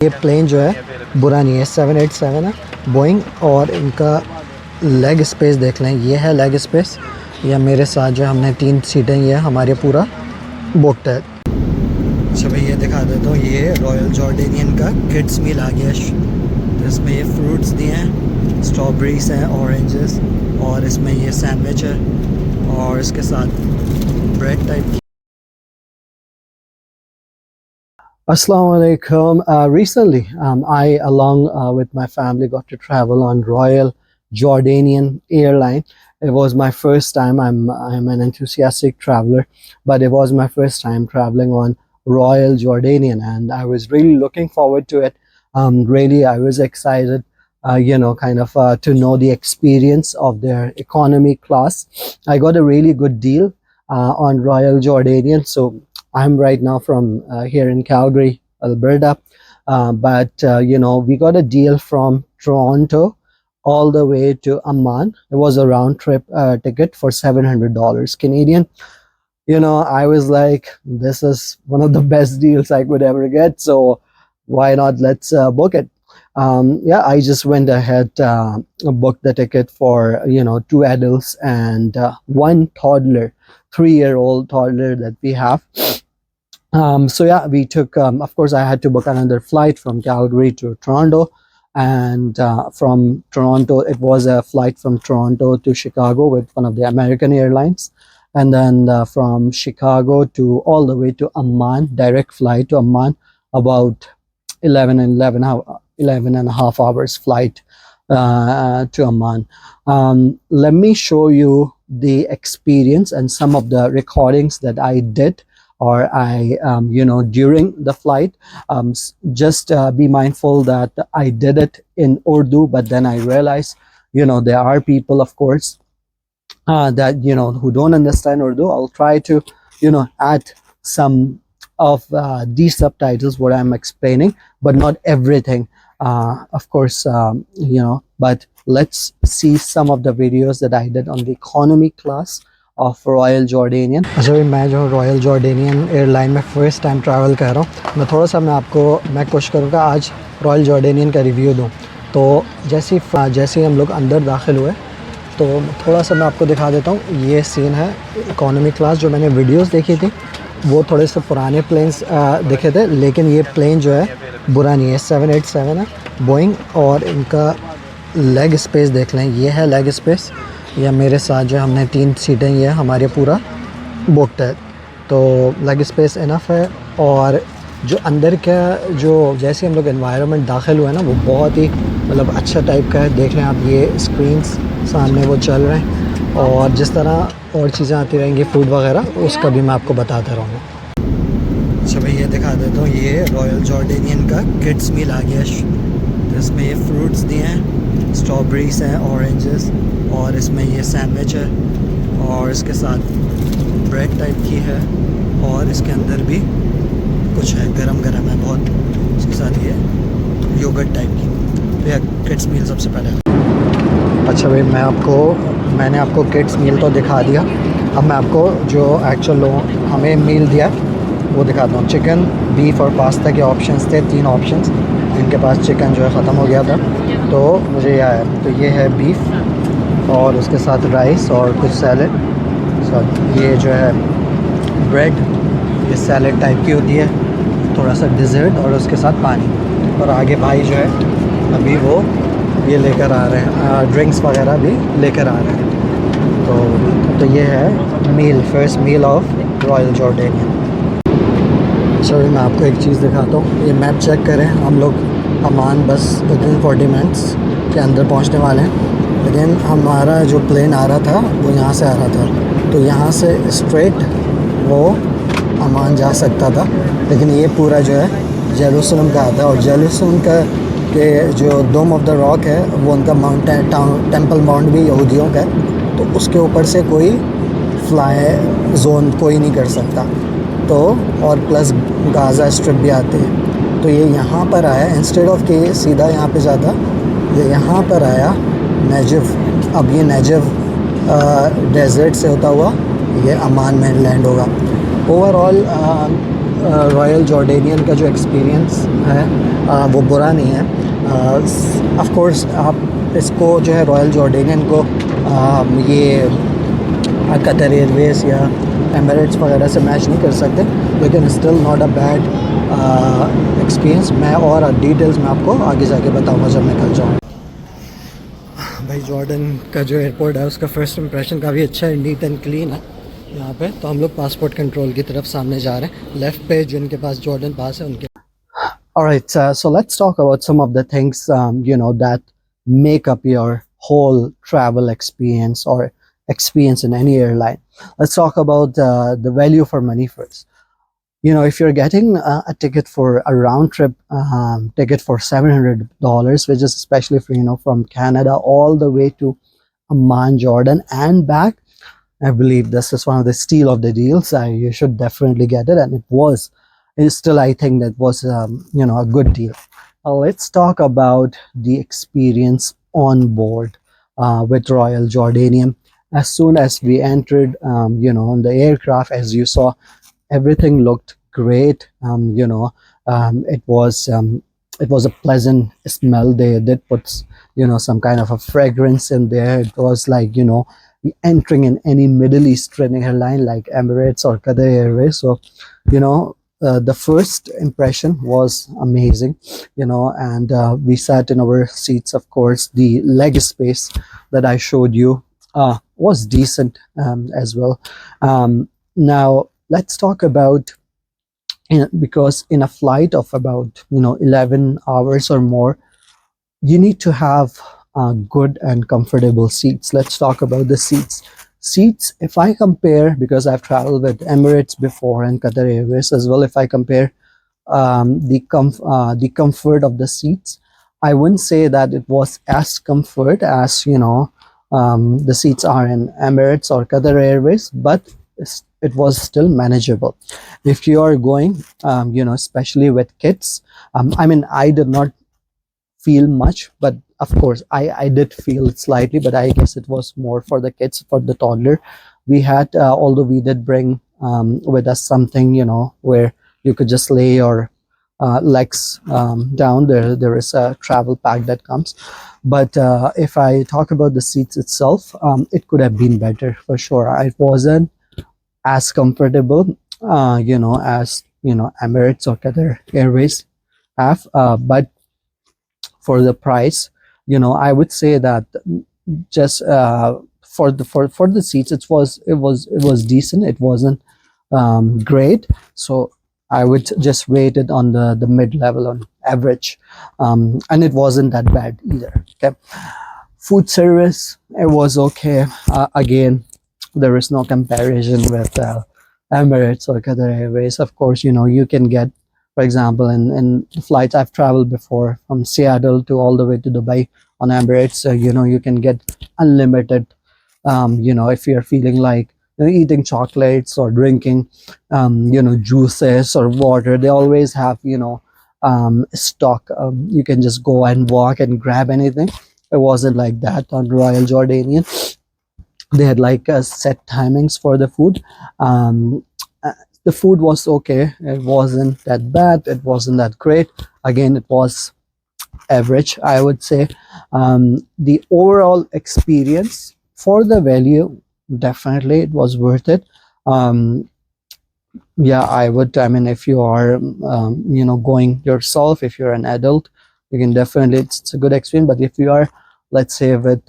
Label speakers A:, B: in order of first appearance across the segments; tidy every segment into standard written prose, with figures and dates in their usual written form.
A: ये प्लेन जो है बुरा नहीं है, 787 है बोइंग, और इनका लेग स्पेस देख लें, ये है लेग स्पेस। या मेरे साथ जो हमने 3 सीटें, ये हमारे पूरा बुकड है। अच्छा भाई ये दिखा देता हूँ, ये रॉयल जॉर्डेनियन का किड्स मील आ गया। तो इसमें ये फ्रूट्स दिए हैं, स्ट्रॉबेरीज हैं, ऑरेंजेस, और इसमें ये सैंडविच है और इसके साथ ब्रेड टाइप की। Assalamu alaikum. Recently, I, along with my family, got to travel on Royal Jordanian airline. It was my first time. I'm an enthusiastic traveler, but it was my first time traveling on Royal Jordanian, and I was really looking forward to it. Really, I was excited, to know the experience of their economy class. I got a really good deal on Royal Jordanian, so I'm right now from here in Calgary, Alberta, but we got a deal from Toronto all the way to Amman. It was a round trip ticket for $700 Canadian. I was like, this is one of the best deals I could ever get, so why not, let's book it. Yeah, I just went ahead, booked the ticket for 2 adults and 1 toddler, 3-year-old toddler that we have. So yeah, we took, of course I had to book another flight from Calgary to Toronto, and from Toronto, it was a flight from Toronto to Chicago with one of the American airlines, and then from Chicago to all the way to Amman, direct flight to Amman, about 11 and a half hours flight to Amman. Let me show you the experience and some of the recordings that I did, or I during the flight. Just be mindful that I did it in Urdu, but then I realized there are people, of course, that who don't understand Urdu. I'll try to add some of these subtitles what I'm explaining, but not everything, of course. But let's see some of the videos that I did on the economy class of Royal Jordanian. अच्छा भाई, मैं जो royal Jordanian airline में first time travel कर रहा हूँ, मैं थोड़ा सा मैं कोशिश करूँगा आज रॉयल जॉर्डेनियन का रिव्यू दूँ। तो जैसे ही हम लोग अंदर दाखिल हुए, तो थोड़ा सा मैं आपको दिखा देता हूँ। ये सीन है इकोनॉमी क्लास। जो मैंने वीडियोस देखी थी वो थोड़े से पुराने प्लेन्स देखे थे, लेकिन ये प्लेन जो है बुरा नहीं है, 787 है बोइंग, और इनका लेग स्पेस देख लें, ये है लेग स्पेस। या मेरे साथ जो हमने 3 सीटें, ये हमारे पूरा बुकड है, तो लेग स्पेस इनफ है। और जो अंदर का जो जैसे हम लोग एनवायरनमेंट दाखिल हुए ना, वो बहुत ही मतलब अच्छा टाइप का है। देख लें आप, ये स्क्रीन्स सामने वो चल रहे हैं, और जिस तरह और चीज़ें आती रहेंगी फूड वगैरह, उसका भी मैं आपको बताता रहूँगा। अच्छा भाई ये दिखा देता हूँ, ये रॉयल जॉर्डेनियन का किड्स मील आ गया। इसमें ये फ्रूट्स दिए हैं, स्ट्रॉबेरीज हैं, ऑरेंजेस, और इसमें ये सैंडविच है, और इसके साथ ब्रेड टाइप की है, और इसके अंदर भी कुछ है, गरम गरम है बहुत, इसके साथ ये योगर्ट टाइप की। तो यह किड्स मील सबसे पहले। अच्छा भाई, मैंने आपको किड्स मील तो दिखा दिया। अब मैं आपको जो एक्चुअल हमें मील दिया वो दिखाता हूँ। चिकन, बीफ और पास्ता के ऑप्शंस थे, 3 ऑप्शंस। इनके पास चिकन जो है ख़त्म हो गया था, तो मुझे यह है, तो ये है बीफ, और उसके साथ राइस और कुछ सैलड, ये जो है ब्रेड, ये सैलड टाइप की होती है, थोड़ा सा डिज़र्ट, और उसके साथ पानी। और आगे भाई जो है अभी वो ये लेकर आ रहे हैं, ड्रिंक्स वगैरह भी लेकर आ रहे हैं। तो ये है meal, first meal of royal Jordanian. Sorry, मैं आपको एक चीज़ दिखाता हूँ। ये मैप चेक करें, हम लोग अमान बस विदिन 40 मिनट्स के अंदर पहुँचने वाले हैं, लेकिन हमारा जो प्लेन आ रहा था वो यहाँ से आ रहा था, तो यहाँ से स्ट्रेट वो अमान जा सकता था, लेकिन ये पूरा जो है जेरूसलम का आता है, और जेरूसलम का के जो डोम ऑफ द रॉक है वो उनका माउंटेन टेम्पल माउंट भी यहूदियों का है, तो उसके ऊपर से कोई फ्लाई जोन कोई नहीं कर सकता। तो और प्लस गाज़ा स्ट्रिप भी आते हैं, तो ये यहाँ पर आया, इंस्टेड ऑफ कि सीधा यहाँ पे जाता, ये यहाँ पर आया नेजिव। अब ये नेजिव डेजर्ट से होता हुआ ये अमान में लैंड होगा। ओवरऑल रॉयल जॉर्डेनियन का जो एक्सपीरियंस है वो बुरा नहीं है। ऑफ कोर्स आप इसको जो है रॉयल जॉर्डेनियन को ये कतर एयरवेज या एमिरेट्स वगैरह से मैच नहीं कर सकते, लेकिन still not a bad experience. मैं और डिटेल्स में आपको आगे जाके बताऊंगा जब निकल जाऊँ। भाई जॉर्डन का जो एयरपोर्ट है उसका फर्स्ट इंप्रेशन काफ़ी अच्छा है, नीट एंड क्लीन है यहाँ पे। तो हम लोग पासपोर्ट कंट्रोल की तरफ सामने जा रहे हैं, लेफ्ट पे जिनके पास जॉर्डन पास है उनके। Alright, so let's talk about some of the things that make up your whole travel experience or experience in any airline. Let's talk about the value for money first. If you're getting a ticket for a round trip ticket for $700, which is especially for from Canada all the way to Amman, Jordan, and back, I believe this is one of the steal of the deals. You should definitely get it, and it was. It's still, I think that was a good deal. Let's talk about the experience on board with Royal Jordanian. As soon as we entered, on the aircraft, as you saw, everything looked great. It was a pleasant smell. They did put some kind of a fragrance in there. It was like entering in any Middle Eastern airline like Emirates or Qatar Airways. So the first impression was amazing, and we sat in our seats. Of course, the leg space that I showed you was decent as well. Now let's talk about, because in a flight of about 11 hours or more, you need to have good and comfortable seats. Let's talk about the seats. If I compare, because I've traveled with Emirates before and Qatar Airways as well, if I compare the comfort of the seats, I wouldn't say that it was as comfort as the seats are in Emirates or Qatar Airways, but it was still manageable. If you are going especially with kids, I mean, I did not feel much, but of course I did feel it slightly, but I guess it was more for the kids, for the toddler. We had although we did bring with us something where you could just lay your legs down. There is a travel pack that comes, but if I talk about the seats itself, it could have been better for sure. It wasn't as comfortable as Emirates or Qatar Airways have, but for the price, I would say that just for the seats, it was decent. It wasn't great, so I would just rate it on the mid level, on average, and it wasn't that bad either. Okay, food service, it was okay. Again, there is no comparison with Emirates or Qatar Airways. Of course, you can get, for example, in the flights I've traveled before from Seattle to all the way to Dubai on Emirates, you can get unlimited, if you're feeling like eating chocolates or drinking, juices or water. They always have, stock. You can just go and walk and grab anything. It wasn't like that on Royal Jordanian. They had like set timings for the food. Uh, the food was okay. It wasn't that bad. It wasn't that great. Again, it was average, I would say. The overall experience for the value, definitely it was worth it. Yeah, I mean, if you are going yourself, if you're an adult, you can definitely, it's a good experience. But if you are, let's say, with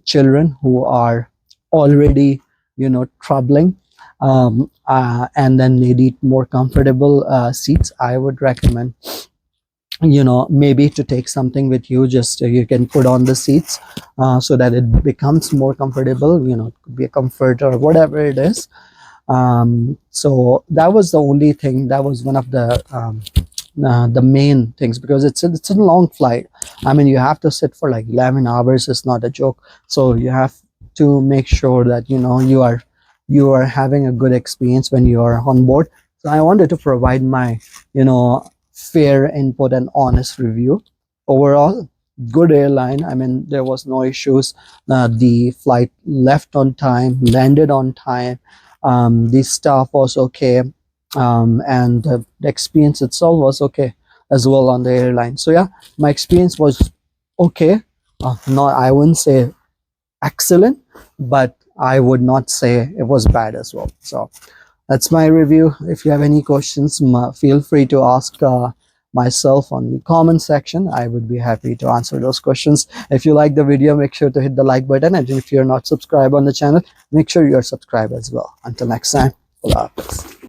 A: children who are already troubling, and then they need more comfortable seats, I would recommend maybe to take something with you. Just you can put on the seats so that it becomes more comfortable. It could be a comfort or whatever it is. So that was the only thing. That was one of the main things, because it's a long flight. I mean, you have to sit for like 11 hours. It's not a joke. So you have to make sure that you are having a good experience when you are on board. So I wanted to provide my fair input and honest review. Overall, good airline. I mean, there was no issues. The flight left on time, landed on time. The staff was okay. and the experience itself was okay as well on the airline. So yeah, my experience was okay. Not, I wouldn't say excellent, but I would not say it was bad as well. So that's my review. If you have any questions, feel free to ask myself on the comment section. I would be happy to answer those questions. If you like the video, make sure to hit the like button, and if you're not subscribed on the channel, make sure you're subscribed as well. Until next time, Allah Hafiz.